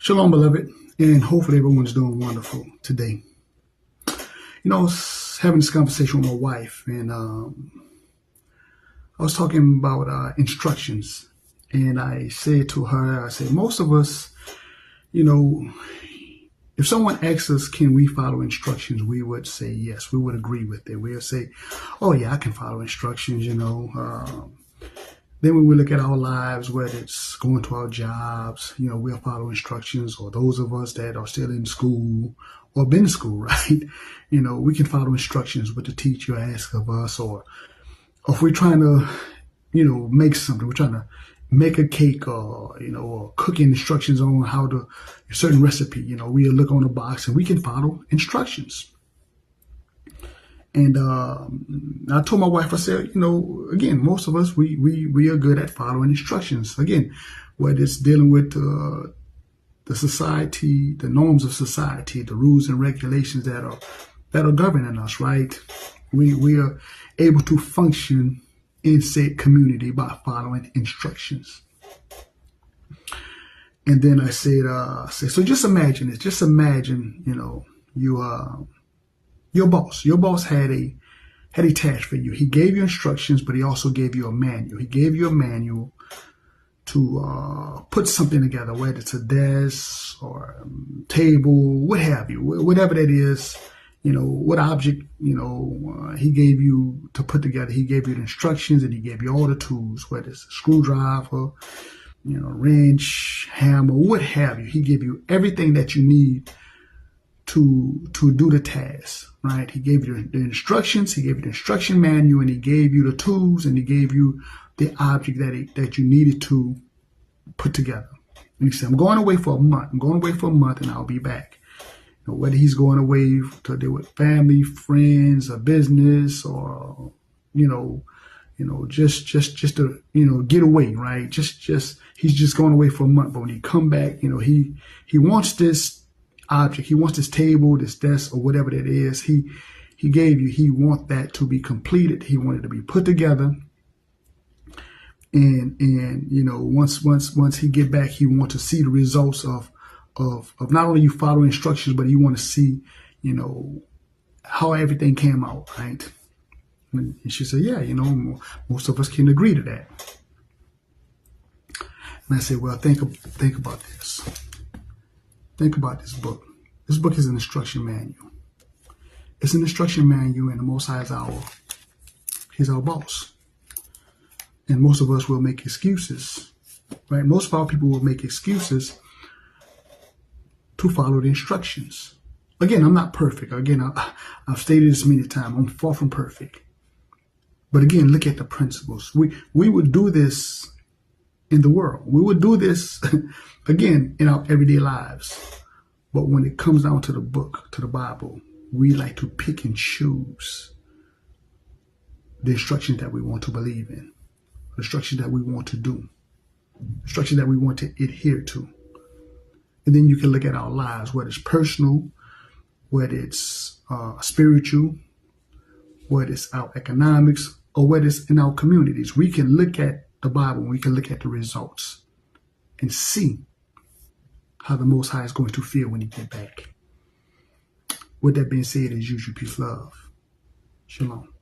Shalom, beloved, and hopefully everyone's doing wonderful today. You know, I was having this conversation with my wife, and I was talking about instructions, and I said to her, most of us, you know, if someone asks us, can we follow instructions, we would say yes. We would agree with it. We would say, oh, yeah, I can follow instructions, Then when we look at our lives, whether it's going to our jobs, we'll follow instructions, or those of us that are still in school or been in school, right? We can follow instructions what the teacher asks of us, or if we're trying to, make something, we're trying to make a cake or cooking instructions on how to, a certain recipe, we'll look on the box and we can follow instructions. And I told my wife, I said, again, most of us, we are good at following instructions. Again, whether it's dealing with the society, the norms of society, the rules and regulations that are governing us, right? We are able to function in said community by following instructions. And then I said, so just imagine this. Just imagine, your boss had a task for you. He gave you instructions, but he also gave you a manual. He gave you a manual to put something together, whether it's a desk or a table, what have you, whatever that is, what object, he gave you to put together. He gave you the instructions and he gave you all the tools, whether it's a screwdriver, wrench, hammer, what have you. He gave you everything that you need to do the task, right? He gave you the instructions, he gave you the instruction manual, and he gave you the tools, and he gave you the object that you needed to put together. And he said, I'm going away for a month. And I'll be back. Whether he's going away to deal with family, friends, or business, or just to get away, right? Just he's just going away for a month. But when he come back, he wants this object, he wants this table, this desk, or whatever that is, he gave you, he want that to be completed. He wanted to be put together. And once he get back, he want to see the results of not only you following instructions, but you want to see, how everything came out, right? And she said, yeah, most of us can agree to that. And I said, well, think about this. Think about this book. This book is an instruction manual. It's an instruction manual, and the Most High is He's our boss. And most of us will make excuses, right? Most of our people will make excuses to follow the instructions. Again, I'm not perfect. Again, I've stated this many times. I'm far from perfect. But again, look at the principles. We would do this in the world. We would do this, again, in our everyday lives. But when it comes down to the book, to the Bible, we like to pick and choose the instructions that we want to believe in, the instructions that we want to do, the instructions that we want to adhere to. And then you can look at our lives, whether it's personal, whether it's spiritual, whether it's our economics, or whether it's in our communities. We can look at the Bible, we can look at the results and see how the Most High is going to feel when he get back. With that being said, as usual, peace, love. Shalom.